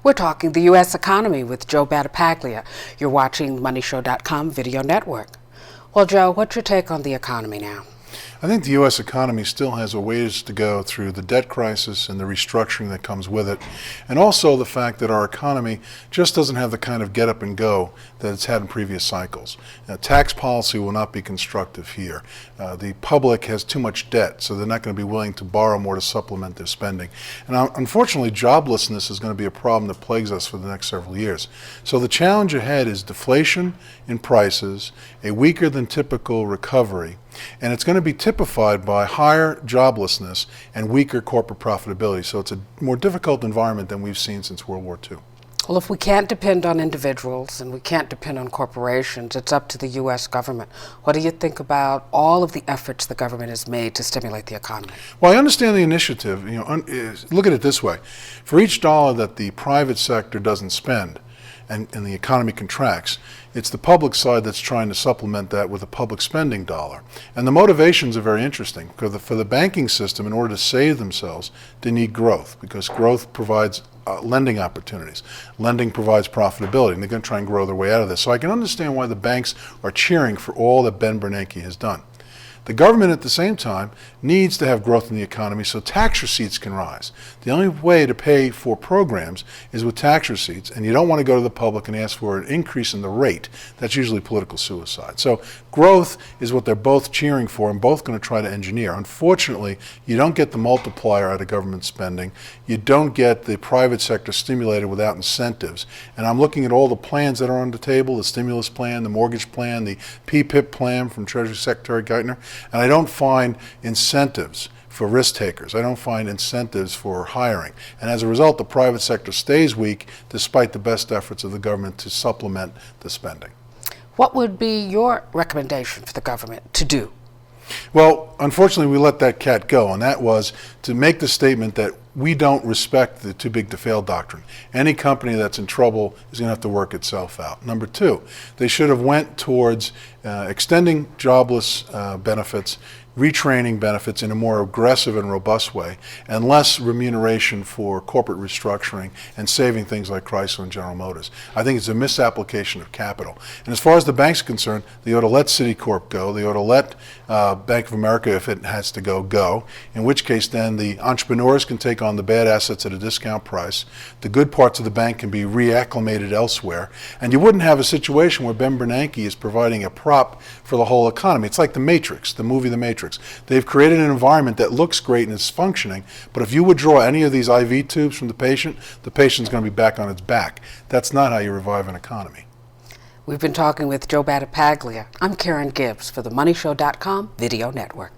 We're talking the U.S. economy with Joe Battipaglia. You're watching MoneyShow.com video network. Well, Joe, what's your take on the economy now? I think the U.S. economy still has a ways to go through the debt crisis and the restructuring that comes with it, and also the fact that our economy just doesn't have the kind of get up and go that it's had in previous cycles. Tax policy will not be constructive here. The public has too much debt, so they're not going to be willing to borrow more to supplement their spending. And unfortunately, joblessness is going to be a problem that plagues us for the next several years. So the challenge ahead is deflation in prices, a weaker than typical recovery, and it's going to be typified by higher joblessness and weaker corporate profitability. So it's a more difficult environment than we've seen since World War II. Well, if we can't depend on individuals and we can't depend on corporations, it's up to the U.S. government. What do you think about all of the efforts the government has made to stimulate the economy? Well, I understand the initiative. Look at it this way. For each dollar that the private sector doesn't spend, and the economy contracts, it's the public side that's trying to supplement that with a public spending dollar. And the motivations are very interesting, because for the banking system, in order to save themselves, they need growth, because growth provides lending opportunities. Lending provides profitability, and they're going to try and grow their way out of this. So I can understand why the banks are cheering for all that Ben Bernanke has done. The government, at the same time, needs to have growth in the economy so tax receipts can rise. The only way to pay for programs is with tax receipts, and you don't want to go to the public and ask for an increase in the rate. That's usually political suicide. So growth is what they're both cheering for and both going to try to engineer. Unfortunately, you don't get the multiplier out of government spending. You don't get the private sector stimulated without incentives. And I'm looking at all the plans that are on the table, the stimulus plan, the mortgage plan, the PPIP plan from Treasury Secretary Geithner. And I don't find incentives for risk takers. I don't find incentives for hiring. And as a result, the private sector stays weak despite the best efforts of the government to supplement the spending. What would be your recommendation for the government to do? Well, unfortunately, we let that cat go, and that was to make the statement that we don't respect the too big to fail doctrine. Any company that's in trouble is going to have to work itself out. Number two, they should have went towards extending jobless benefits, retraining benefits in a more aggressive and robust way, and less remuneration for corporate restructuring and saving things like Chrysler and General Motors. I think it's a misapplication of capital. And as far as the banks are concerned, they ought to let Citicorp go. They ought to let Bank of America, if it has to go, in which case then the entrepreneurs can take on the bad assets at a discount price. The good parts of the bank can be reacclimated elsewhere. And you wouldn't have a situation where Ben Bernanke is providing a prop for the whole economy. It's like The Matrix, the movie The Matrix. They've created an environment that looks great and is functioning, but if you withdraw any of these IV tubes from the patient's going to be back on its back. That's not how you revive an economy. We've been talking with Joe Battipaglia. I'm Karen Gibbs for the MoneyShow.com video network.